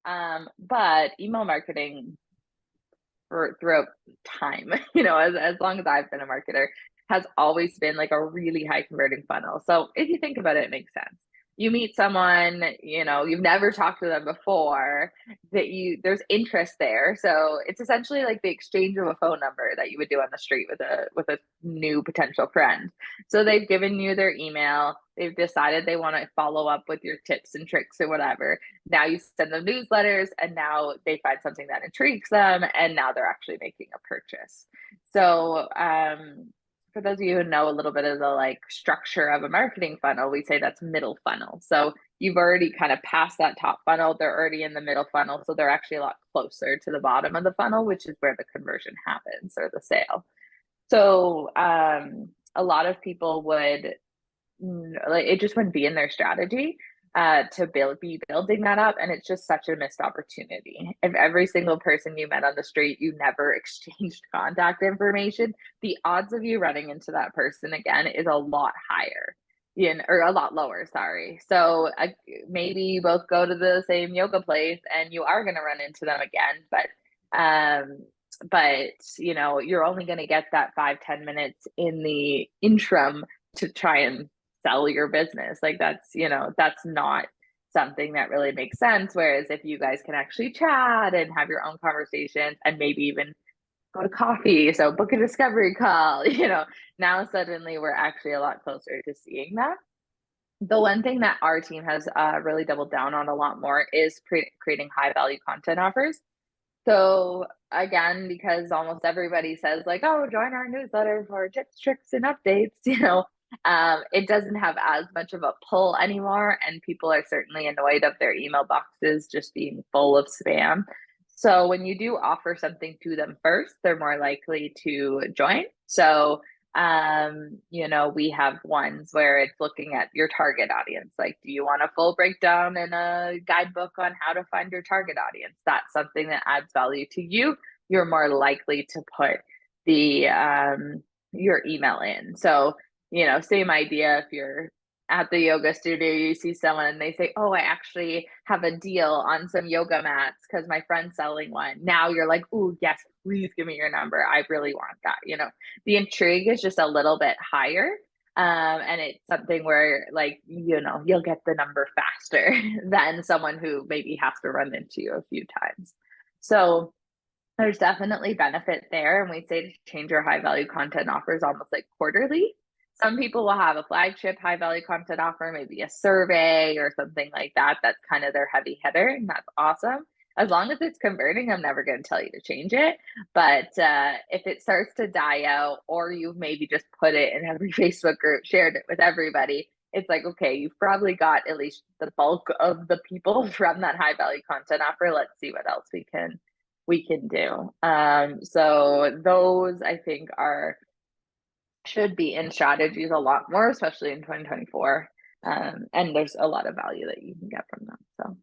But email marketing for throughout time, as long as I've been a marketer, has always been like a really high converting funnel. So if you think about it, it makes sense. You meet someone, you've never talked to them before, there's interest there. So it's essentially like the exchange of a phone number that you would do on the street with a new potential friend. So they've given you their email, they've decided they want to follow up with your tips and tricks or whatever. Now you send them newsletters, and now they find something that intrigues them, and now they're actually making a purchase. So for those of you who know a little bit of the like structure of a marketing funnel, we say that's middle funnel. So you've already kind of passed that top funnel, they're already in the middle funnel, so they're actually a lot closer to the bottom of the funnel, which is where the conversion happens, or the sale. So a lot of people would, like, it just wouldn't be in their strategy to be building that up, and it's just such a missed opportunity. If every single person you met on the street, you never exchanged contact information, the odds of you running into that person again is a lot higher, or a lot lower, sorry. So maybe you both go to the same yoga place and you are going to run into them again, but you're only going to get that 5-10 minutes in the interim to try and sell your business. Like that's not something that really makes sense. Whereas if you guys can actually chat and have your own conversations, and maybe even go to coffee, so book a discovery call, now suddenly we're actually a lot closer to seeing that. The one thing that our team has really doubled down on a lot more is creating high value content offers. So again, because almost everybody says like, oh, join our newsletter for tips, tricks, and updates, it doesn't have as much of a pull anymore. And people are certainly annoyed of their email boxes just being full of spam. So when you do offer something to them first, they're more likely to join. So we have ones where it's looking at your target audience. Like, do you want a full breakdown and a guidebook on how to find your target audience? That's something that adds value to you. You're more likely to put the your email in. So, same idea. If you're at the yoga studio, you see someone and they say, oh, I actually have a deal on some yoga mats because my friend's selling one. Now you're like, oh, yes, please give me your number. I really want that. The intrigue is just a little bit higher. And it's something where, like, you'll get the number faster than someone who maybe has to run into you a few times. So there's definitely benefit there. And we say to change your high value content offers almost like quarterly. Some people will have a flagship high value content offer, maybe a survey or something like that. That's kind of their heavy hitter, and that's awesome. As long as it's converting, I'm never going to tell you to change it. But if it starts to die out, or you've maybe just put it in every Facebook group, shared it with everybody, it's like, okay, you've probably got at least the bulk of the people from that high value content offer. Let's see what else we can do. So those, I think, should be in strategies a lot more, especially in 2024. And there's a lot of value that you can get from them. So